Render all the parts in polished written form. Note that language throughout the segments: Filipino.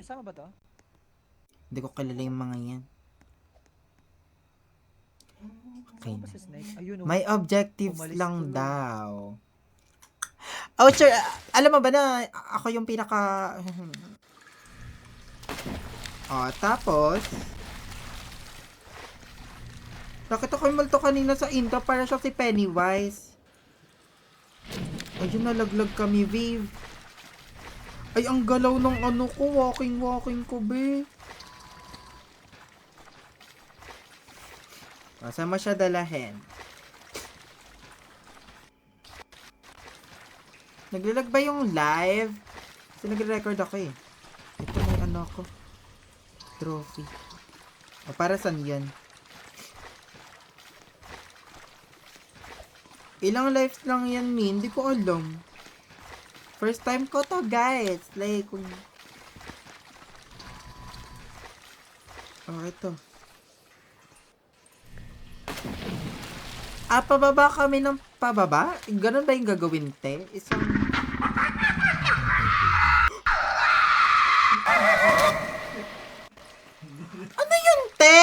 Kasama ba to? Hindi ko kilala yung mga yan. Okay Kasama ba na. si Snake? Ayun, oh. May objectives Umalis lang tuloy. daw. Oh, sure. Alam mo ba na ako yung pinaka... oh, tapos... Nakita ko yung multo kanina sa intro para siya si Pennywise. Ayun, nalaglag kami, Viv. Ay, ang galaw ng ano ko. Walking ko, be. Saan mo siya dalahin? Naglalag ba yung live? Kasi nagre-record ako eh. Ito may ano ko. Trophy. O, para saan yan? Ilang lives lang yan, Min? Hindi ko alam. First time ko to, guys. Like, kung... oh, ito. Pababa kami ng pababa? Ganun ba yung gagawin, te? Isang... ano yun, te?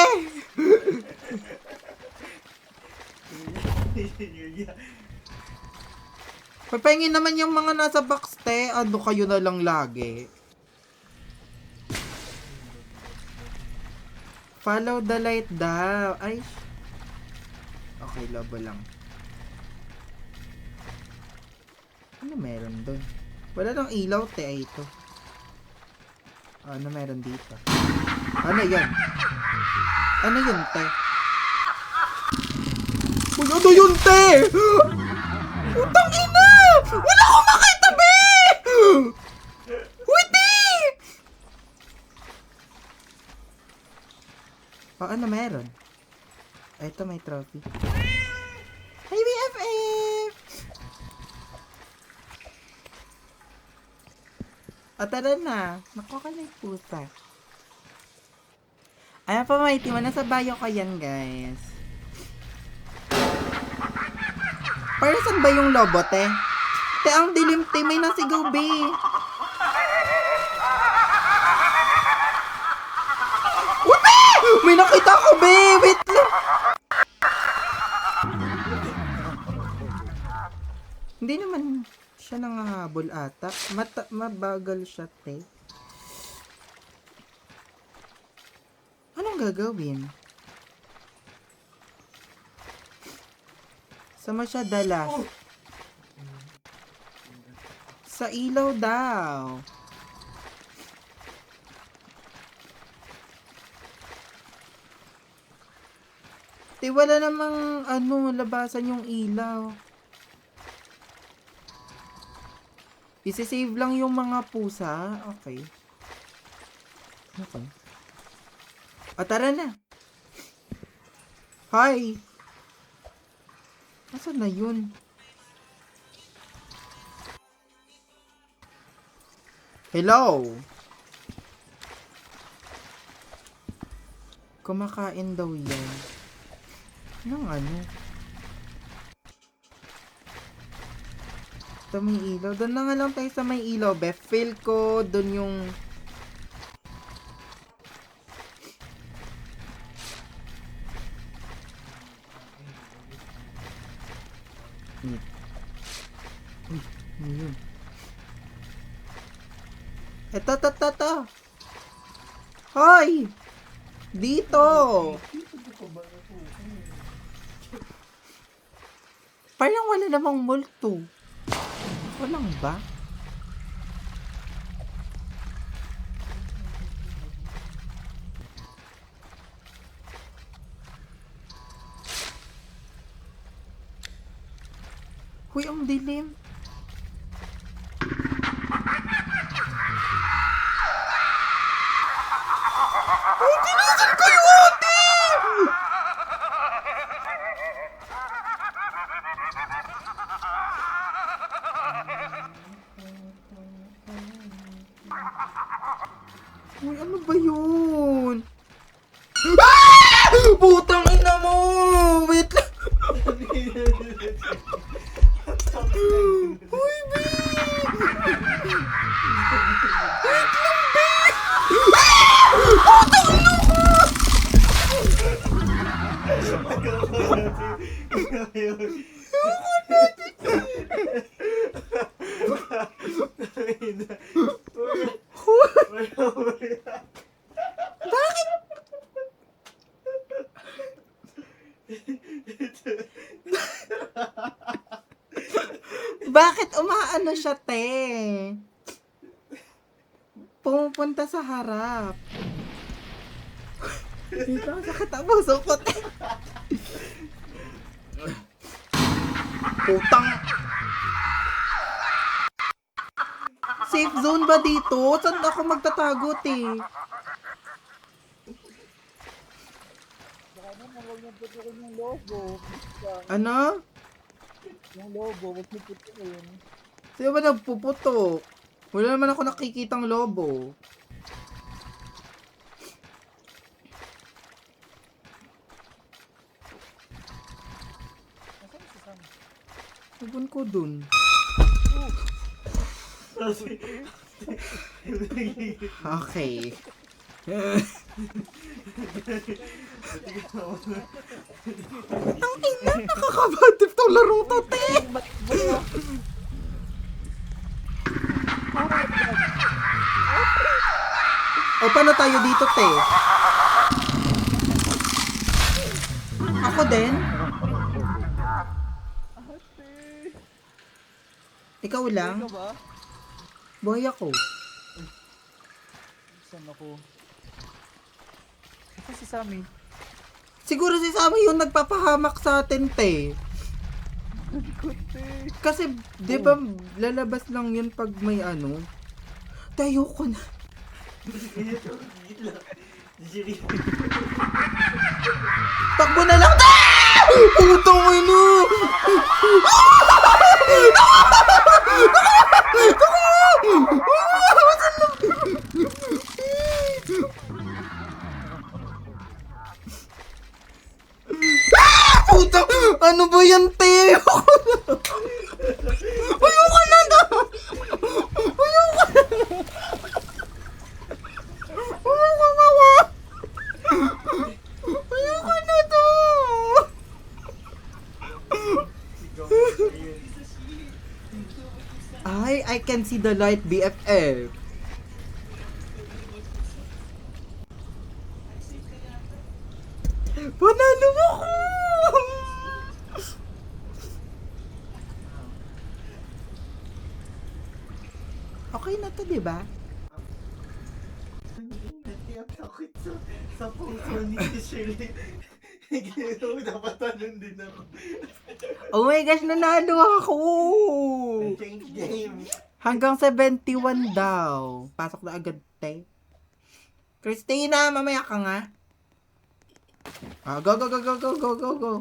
Papahingin naman yung mga nasa box, te. Ano kayo na lang lagi? Follow the light daw. Ay. Okay, lobo lang. Ano meron doon? Wala nang ilaw, te. Ay, ito. Ano meron dito? Ano yan? Ano yun, te? Uy, ano yun, te? Utang ina! Wala akong makita, be! Witi! Ano meron? Ito may trophy. Hi, BFF! Tara na. Nakukalay pusa. Ayan pa, may tima. Nasa bio ko yan, guys. Para saan ba yung lobo, te? Te, ang dilim, te. May nasigaw, be. Uy, may nakita ko, be. Wait lang. Hindi naman siya nangahabol ata. Mabagal siya, te. Anong gagawin? Sama siya dala. Sa ilaw daw. Te, wala namang labasan yung ilaw. Isi-save lang yung mga pusa. Okay. Okay. Tara na. Hi. Nasaan na yun? Hello. Kumakain daw yan. Anong ano? Ito may ilaw. Doon na nga lang tayo sa may ilaw, be. Feel ko doon yung... Uy, ano yun? Eto. Hoy! Dito! Parang wala namang multo. Walang ba? Huy, ang dilim. Ay, tinasan ko yung ate! Uy, ano ba yun? Ah! Putang ina mo! Wait lang! Uy, be! Wait lang, be! kita sa harap. Dito ang sakit ang puso ko. Putang. Safe zone ba dito? Saan ako magtatago, te? Baka naman huwag niyong putukin yung logo. Ano? Yung logo, huwag niyong putukin. Sino ba nagpuputok? Wala naman ako nakikitang lobo. Nasaan si Sam? Ewan ko dun. Okay. Ang ina, nakakabadip tong laro to, te! O, paano tayo dito, te? Ako din? Ikaw lang? Ikaw ba? Boy ako. Saan ako? Ito si Sammy. Siguro si Sammy yung nagpapahamak sa atin, te. Kuti. Kasi, di ba, lalabas lang yun pag may ano. Tayo ko na. Takbo na lang! Putong ino! Putang! Ano ba yan, te? Ayoko na na! Ayoko na! Ayoko na wa! Ayoko na to! I can see the light, BFF. Panalo mo ko! Okay na to, di ba? Takot sa puso ni Shirley. Napatanon din ako. Oh my gosh, nanalo ako! Change game. Hanggang 71 daw. Pasok na agad, te. Christina, mamaya ka nga. Go, go, go, go, go, go, go, go.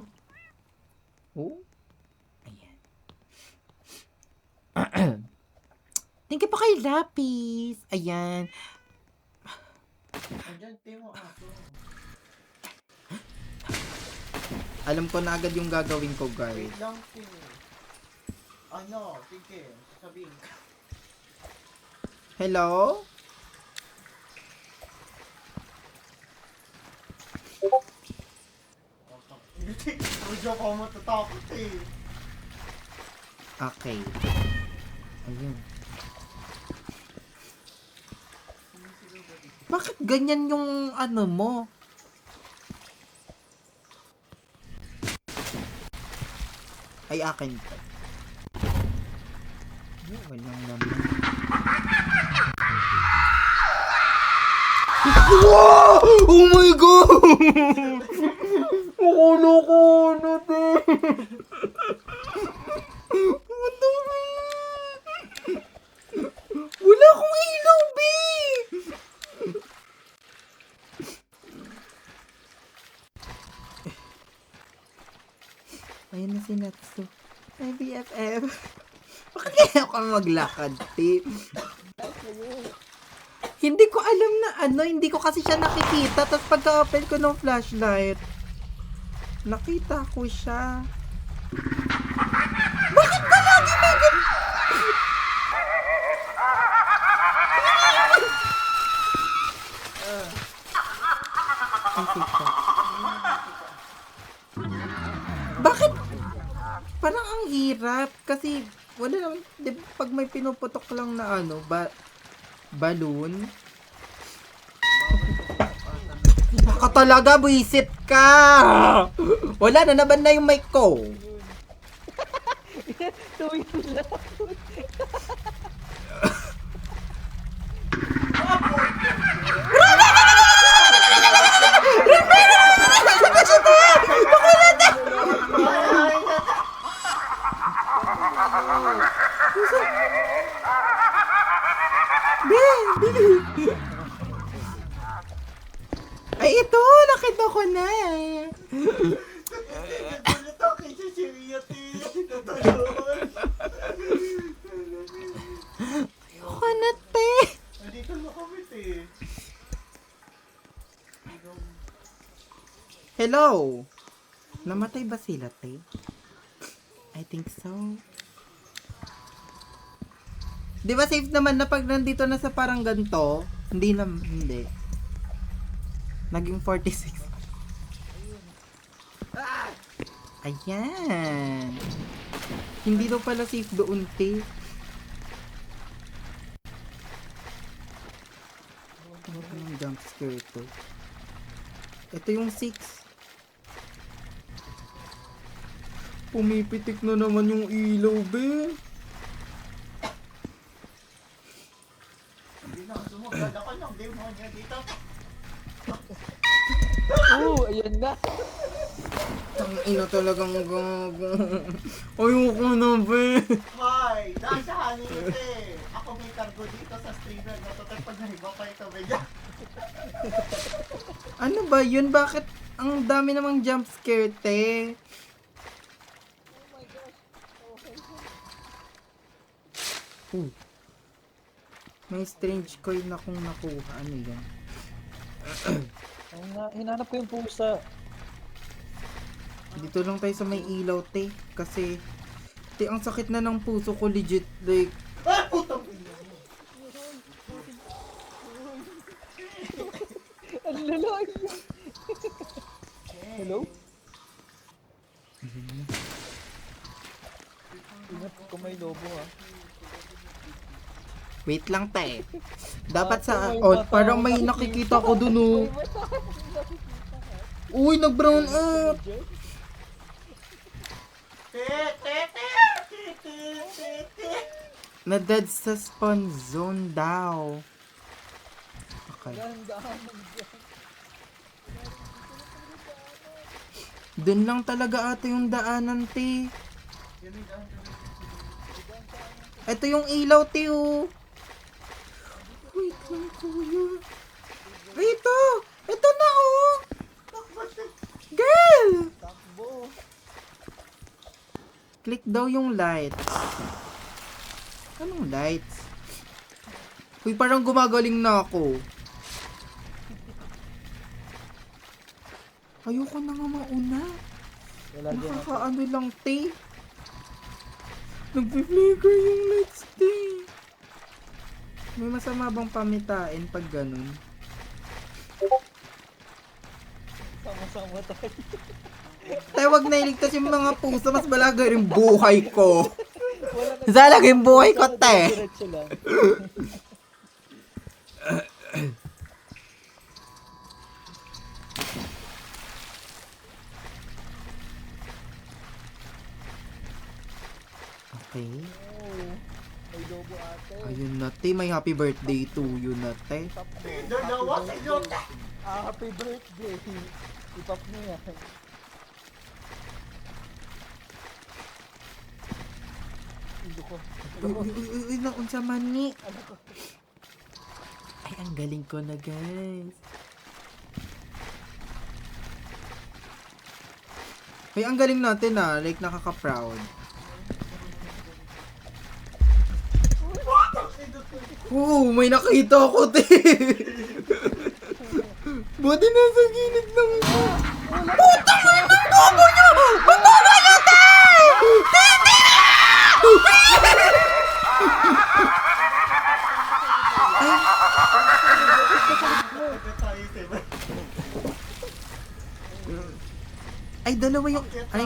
Oh. Ayan. Thank you po kay Lapis. Ayan. Andiyan, Timo ako. Alam ko na agad yung gagawin ko, guys. Wait lang, Timo. Ano, sige, sabihin ka. Hello? Medyo ako matatakot eh. Okay. Ayun. Bakit ganyan yung ano mo? Ay, akin to. Ay, walang naman. Wow! Oh my God! Ano, te. Wala akong ilaw, B! Ayun na si Natsu. Ay, BFF. Bakit kaya ako maglakad, te? Hindi ko alam na ano, hindi ko kasi siya nakikita. Tapos pagka-open ko ng flashlight, nakita ko siya. Bakit ba lagi may Ay, tita. Bakit? Parang ang hirap. Kasi, wala naman, di ba, pag may pinuputok lang na ano, balloon. Baka talaga, buisit ka! Wala na, naban na yung mic ko. Tuwing sila. Ay, ito! Nakita ko na! Nagulat ako kay Cecilia, te. Natulog. Ayoko na, te! Nandito na kami, te. Hello! Namatay ba sila, te? I think so. Di ba safe naman na pag nandito na sa parang ganito? Hindi. Naging 46. Ayan. Hindi daw pala safe doon, te. Ano yung jump scare to? Ito yung 6. Pumipitik na naman yung ilaw, be. Hindi na, sumugad ako ng demonyo dito. Oo, ayan na. Ang ina talagang gago. Ayoko na, be. Hoy, dasahan niyo, te. Ako may cargo dito sa streamer na to. Pag nahiba pa ito, be. Ano ba yun? Bakit ang dami namang jump scare, te? May strange coin na kung nakuha. Ano yan? Hinanap ko yung pusa. Dito lang tayo sa may ilaw, te. Kasi, te, ang sakit na ng puso ko, legit. Like, Ah, putang ina mo. Ang lalaki. Hello? Ingat kung may lobo, ha. wait lang, te. Dapat sa, oh, parang may nakikita ko dun, oh. Uy, nag-brown out. Na-dead sa spawn zone daw. Okay. Dun lang talaga ata yung daanan, te. Ito yung ilaw, te, oh. Wait lang, kuya. Ay, ito! Ito na, oh! Girl! Takbo. Click daw yung lights. Anong lights? Uy, parang gumagaling na ako. Ayoko na nga mauna. Wala dyan ako. Nakakaano lang, te. Nagpi-flicker yung lights, te. May masama bang pamitain pag ganun? Sama-sama tayo. Tawag na iligtas yung mga puso, mas malaga rin buhay ko. Wala na. Salag yung buhay ko, te. Diretso lang. Okay. Oh, may lobo ate. Ayun na, te. May happy birthday to you na, te. Takbo. Dalawa sa inyo. Happy birthday. Ipap mo yan. Ilo ko. Uy, naunsa man ni. Ay, ang galing ko na, guys. Ay, ang galing natin, ah. Like, nakaka-proud. Oo, may nakita ako, te. Buti nasa gilid ng ito. Putang ina ng bobo nyo! Matama nyo, te! Titi na! Ay, dalawa yung... Ay,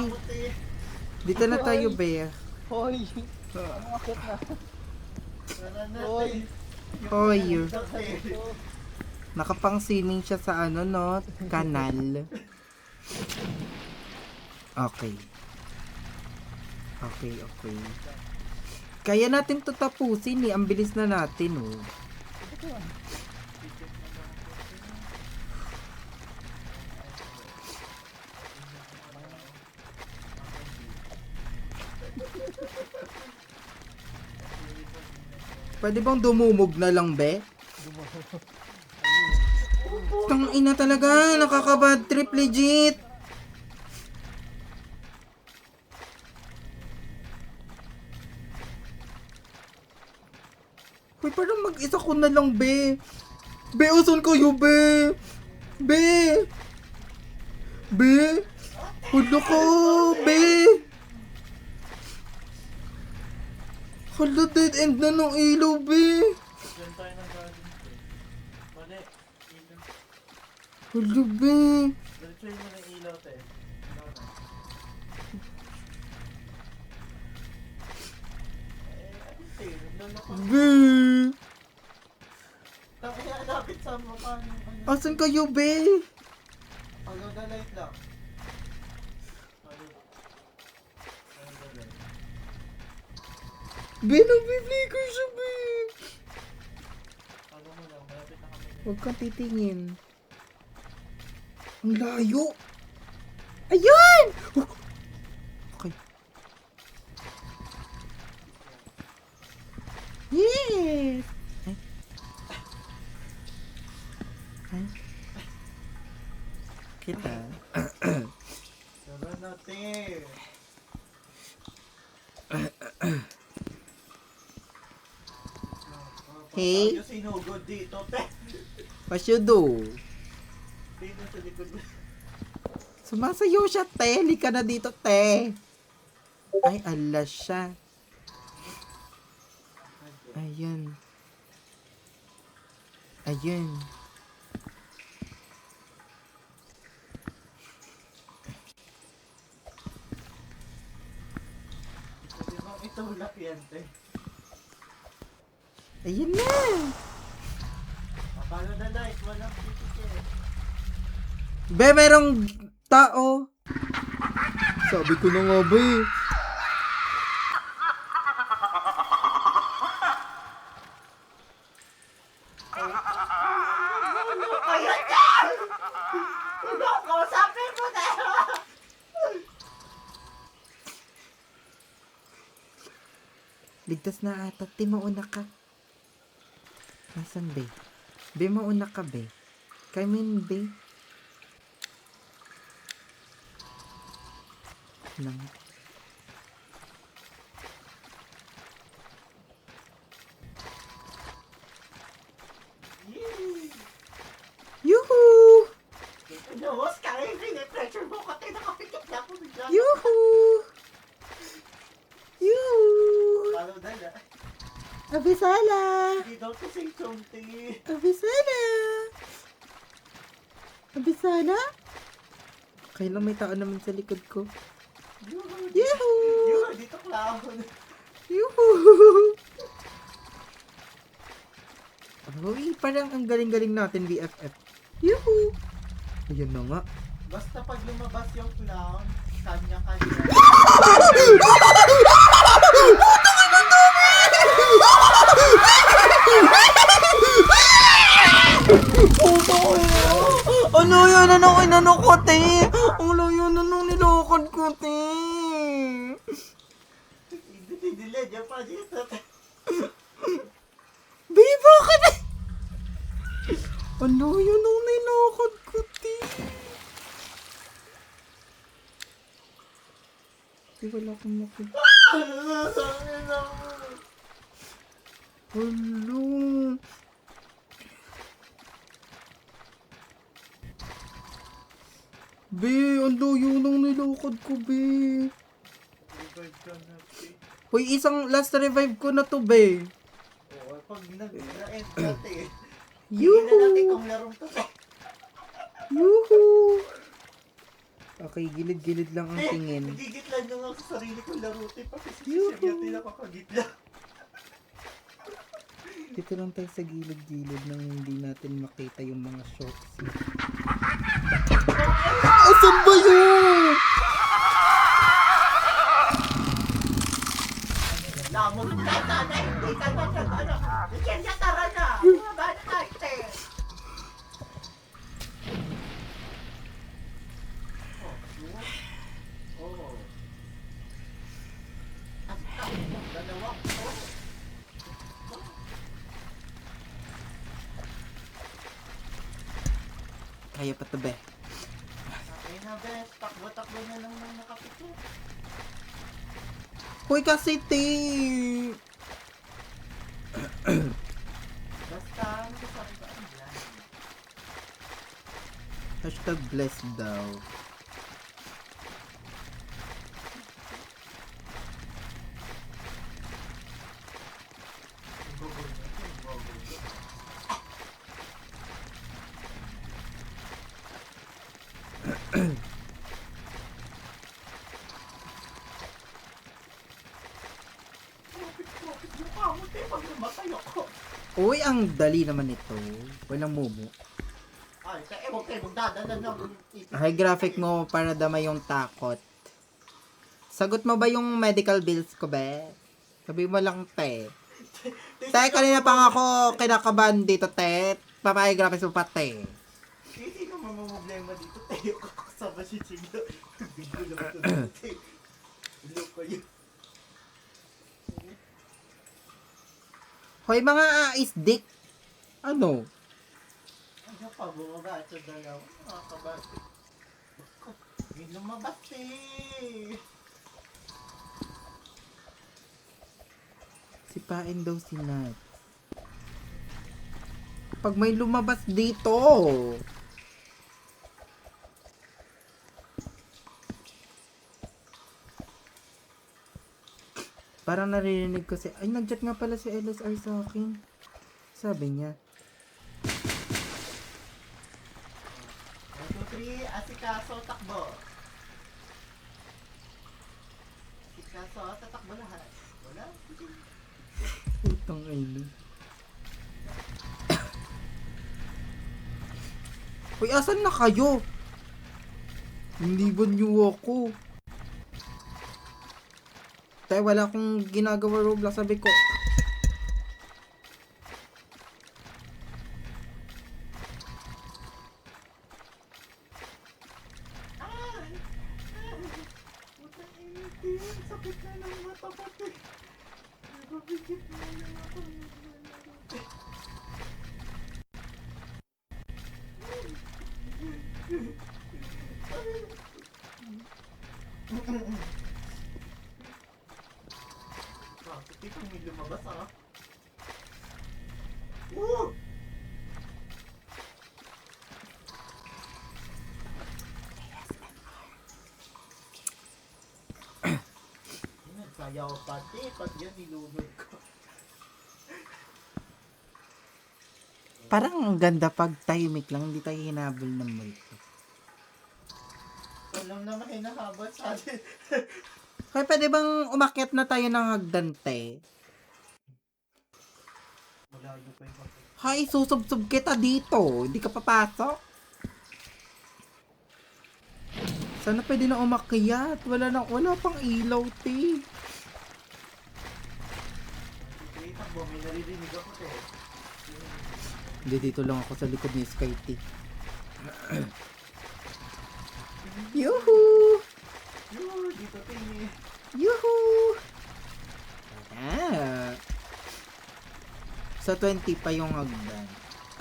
dito na tayo, be. Hoy. Umakit na. Hoy. Hoy, nakapang-swimming siya sa ano, no? Kanal. Okay. Okay. Kaya natin to tapusin, eh. Ang bilis na natin, oh. Pwede bang dumumog na lang, be? Tang ina talaga, nakaka-bad trip legit. Uy, parang mag-isa ko na lang, be. Be, usan kayo, be. Be. Be. Hulo ko, be. Hala, dead end na ng ilaw, be. Diyan tayo nag-galing. Mali. Ilaw. Hala, be. Diretsuhin mo ng ilaw, te. Ilaw na. Ano, te? Naloko. Be. Kaya lapit sa mukha ng ano. Asan kayo, be? Follow the light lang. Follow the light. Be, nag-flicker siya, be. Follow mo lang. Malapit na kami. Huwag kang titingin. Ang layo. Ayun! Okay. Yes! Ay. Ay. Kita. Tara na, te. Hey. Yung sinugod dito, te. What you do? Tingnan sa likod mo. Sumasayaw siya, te. Lika na dito, te. Ay, ala siya. Ayan. Ayan. Sabi mo, itulak yan, te. Ayan na. Follow the light. Walang titikit. Be, merong tao. Sabi ko na nga, be. Ayan ka! Kausapin mo na! Ligtas na ata. Ti, mauna ka. Nasaan, be? Be, mauna ka, be. Come in, be. Nang. Yuhu! Inuhos ka rin, pinipressure mo ka, nakapikit na ako bigla. Yuhu! Yuhu! Follow the light. Abisala! Hindi daw to say something. Abisala! Abisala? Kailan may tao naman sa likod ko? Yuhu! Yun, dito clown. Yuhu! Uy, parang ang galing-galing natin, BFF. Yuhu! Ayun na nga. Basta pag lumabas yung clown, kanya-kanya. Ano yun? Ano inano ko, te? Ano yun? Ano nilokod ko, te? Didilid yung pa dito. Babe, bakit? Ano yun? Ano nilokod ko, te? Di wala akong makita. Hello. Be, ang layo nang nilakad ko, be. Revive ka na, te. Hoy, isang last revive ko na to, be. Oo, pag nag-end ka, te. Yuhu! Tingnan natin kung larong to, te. Yuhu! Okay, gilid-gilid lang ang tingin. Nagigitlan nyo nga sa sarili kong laro, te. Pati si Yuhu! Sir Yati nakakagitla. Dito lang tayo sa gilid-gilid nang hindi natin makita yung mga shots. Asan ba yun? Lamon ka na, hindi ka na sa ano. Ikin ka tara na. Bumaba na tayo, te. Oh. Dalawa. Oh. kaya pa to, be. Okay na, bes. Takbo-takbo na lang ng nakapito. Hoy kasi, te. Basta, ano ko sabi ko, ang blind. Hashtag blessed daw. Profit yung kamot eh, pag namatay ako. Uy, ang dali naman ito. Walang mumu. Ay, huwag kayo magdadala ng High graphic mo para damay yung takot. Sagot mo ba yung medical bills ko, be? Sabi mo lang, te. Te, kanina pa nga ako kinakabahan dito, te. Papay graphics mo pa, te. Hindi ko mamamblema dito, tayo ko kasama si Chiglo. Biglo lang ito dito, Look ko yun. Hoy, mga isdik. Ano? Ano pa, bumaba ito dalawa. Nakakabati. Hindi lumabas eh. Sipain daw si Nat. Pag may lumabas dito. Parang naririnig ko ay nag-chat nga pala si LSR sa akin. Sabi niya. 1, 2, 3, asikaso, takbo. Asikaso, tatakbo lahat. Wala? Putang ina. Uy, asan na kayo? Hindi ba niyo ako? Tayo, wala akong ginagawa Roblox. Sabi ko, Putang init. Sakit na ng mata pati. Nagpapigit na lang ako. Bakit ito may lumabas ah? Woo! Nagsayaw pati, pag yan nilunod ko. parang ang ganda pag tahimik lang, hindi tayo hinabol ng multo. Alam naman hinahabol sa atin. Kaya pwede bang umakyat na tayo ng hagdante? Wala yun pa yung bakit. Hay, susubsub kita dito. Hindi ka papasok. Sana pwede na umakyat. Wala pang ilaw, te. Wait, takbo, may naririnig ako te. Hindi, dito lang ako sa likod ni Sky T. Yuhuu! Yoo, dito tingin. Yuhuu! Ah. Sa 20 pa yung hagdan.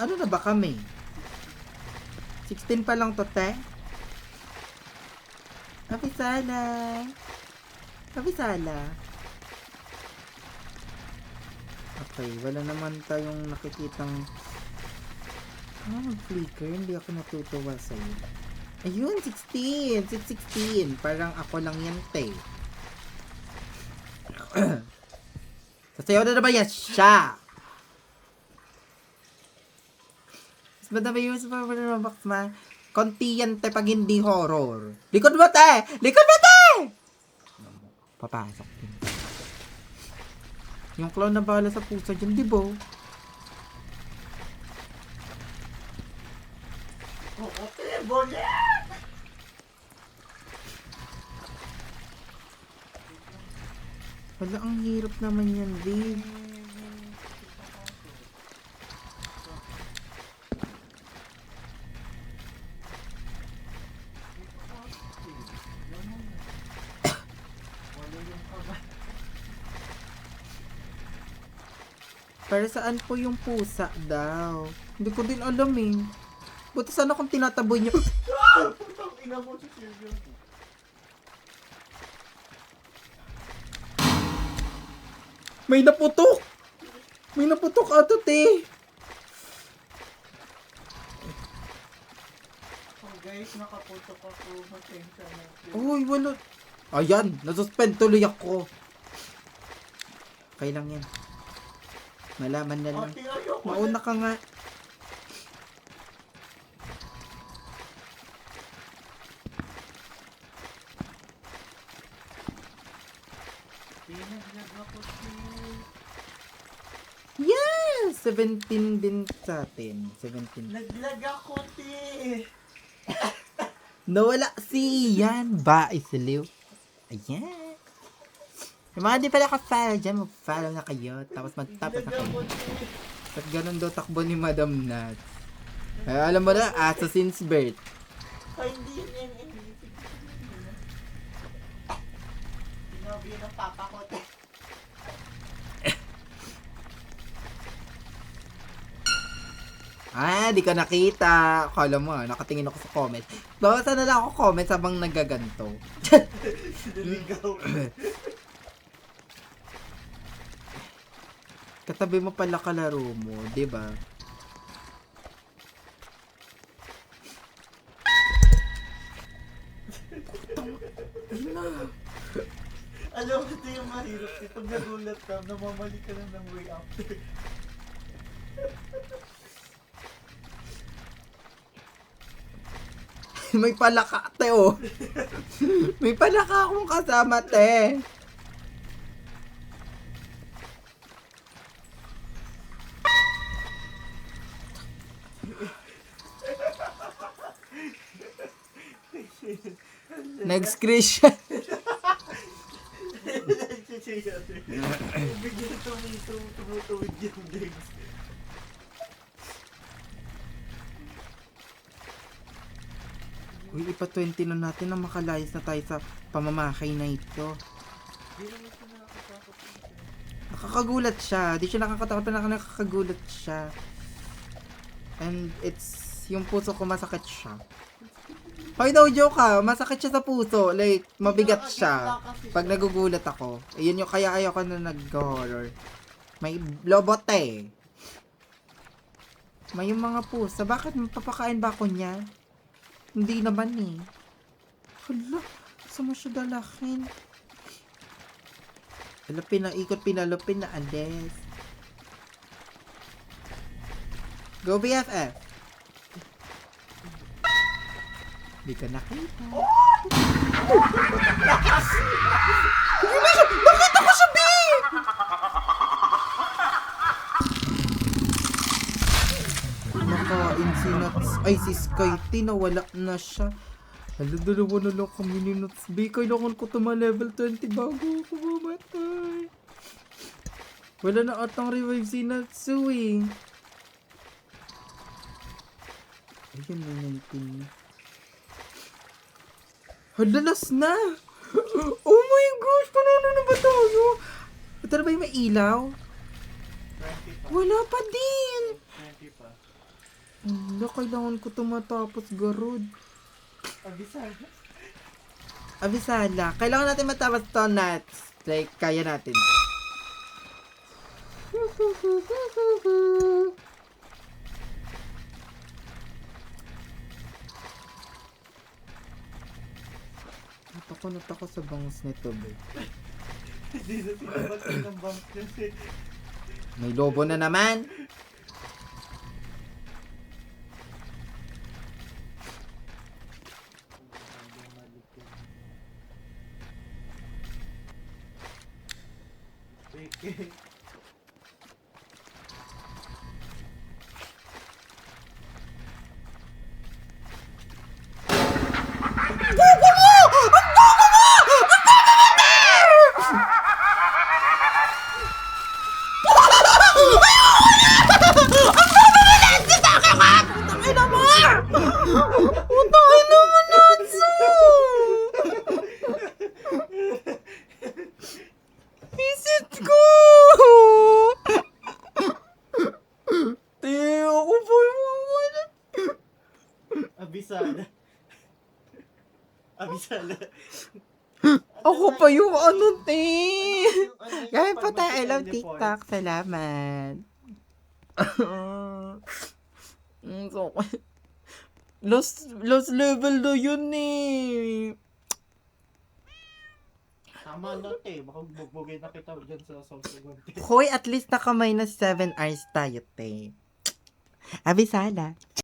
Ano na ba kami? 16 pa lang to, te? Kapisala. Kapisala. Okay, wala naman tayong nakikitang mag-flicker. Hindi ako natutuwa sa'yo. Ayun, 16! 616! Parang ako lang yan, te. Sasayaw na naman yan siya! Mas madami yung sa box ma. Konti yan, te, pag hindi horror. Likod mo, te! Likod mo, te! Papasok din. Yung clown na bahala sa pusa dyan, di ba? Oo, te, bolet! Wala, ang hirap naman yan, babe. Para saan po yung pusa daw? Hindi ko din alam eh. Buti sana kung tinataboy niyo. Putang ina mo si Silvio. May naputok! May naputok ato, te. Oh guys, nakaputok ako. Matensya na. Uy, wala. Ayan, nasuspend tuloy ako. Okay lang yan. Malaman na lang. Ate, ayoko. Mauna ka nga. Pinaglag ako si... Yes! 17 din sa atin. 17. Naglag ako, ti. Nawala si Yan ba isiliw. Ayan. Yung mga di pala ka-follow dyan, mag-follow na kayo. Tapos mag-tapos na Naglag kayo. ako, ti. At ganun daw takbo ni Madam Nat. Ay, alam mo na, Assassin's Birth. Ay, hindi yun. Sinabi yun ng papa ko, ti. Ah, di ka nakita. Akala mo, nakatingin ako sa comments. Babasa na lang ako comments habang nagaganto. Sinaligaw. Katabi mo pala kalaro mo, di ba? Alam mo, ito yung mahirap. Pag nagulat ka, namamali ka lang ng way after. May palaka, te, oh. May palaka akong kasama, te. Nag-screenshot. Bigyan tumutuwid yung legs. Uy, ipa 20 na natin na makalayas na tayo sa pamamakay na ito. Hindi naman ito nakakatakot. Nakakagulat siya. Di siya nakakatakot na nakakagulat siya. And it's, yung puso ko masakit siya. Hoy, no joke ka. Masakit siya sa puso. Like, mabigat siya. Pag nagugulat ako. Ayun yung kaya ayoko na nag-horror. May lobot eh. May yung mga pusa. Bakit mapapakain ba ako niya? Hindi naman eh. Hala, saan mo siya dalakin? Hala, pinaikot, pinalupin na alis. Go BFF! Hindi ka nakita. Bakit ako siya, B? Nakain si Nuts. Ay, si Skyty, nawala na siya. Hala, dalawa na lang kami ni Nuts B. Kailangan ko tuma level 20 bago ako mamatay. Wala na atang revive si Natsu eh. Ayun na 19 na. Hala, last na! Oh my gosh! Panalo na ba tayo? Ito na ba yung may ilaw? 20 pa. Wala pa din! 20 pa. Hala, kailangan ko tumatapos, Garod. Abisar. Abisala. Kailangan natin matapos to, Nats. Like, kaya natin. Natakot sa bangus nito, be. Hindi na sinabatay ng bank kasi. May lobo na naman. Okay. Putangin naman, Natsu! Isit ko! Te, ako pa yung Abisala. Abisala. Ako pa yung ano, te. Ano Gamit pa tayo. I pharmacy love teleport? TikTok. Salamat. So, lost level na yun eh. Tama na, te. Baka bugbugin na kita dyan sa sausawan, te. Hoy, at least nakamay na 7 hours tayo, te. Abisala.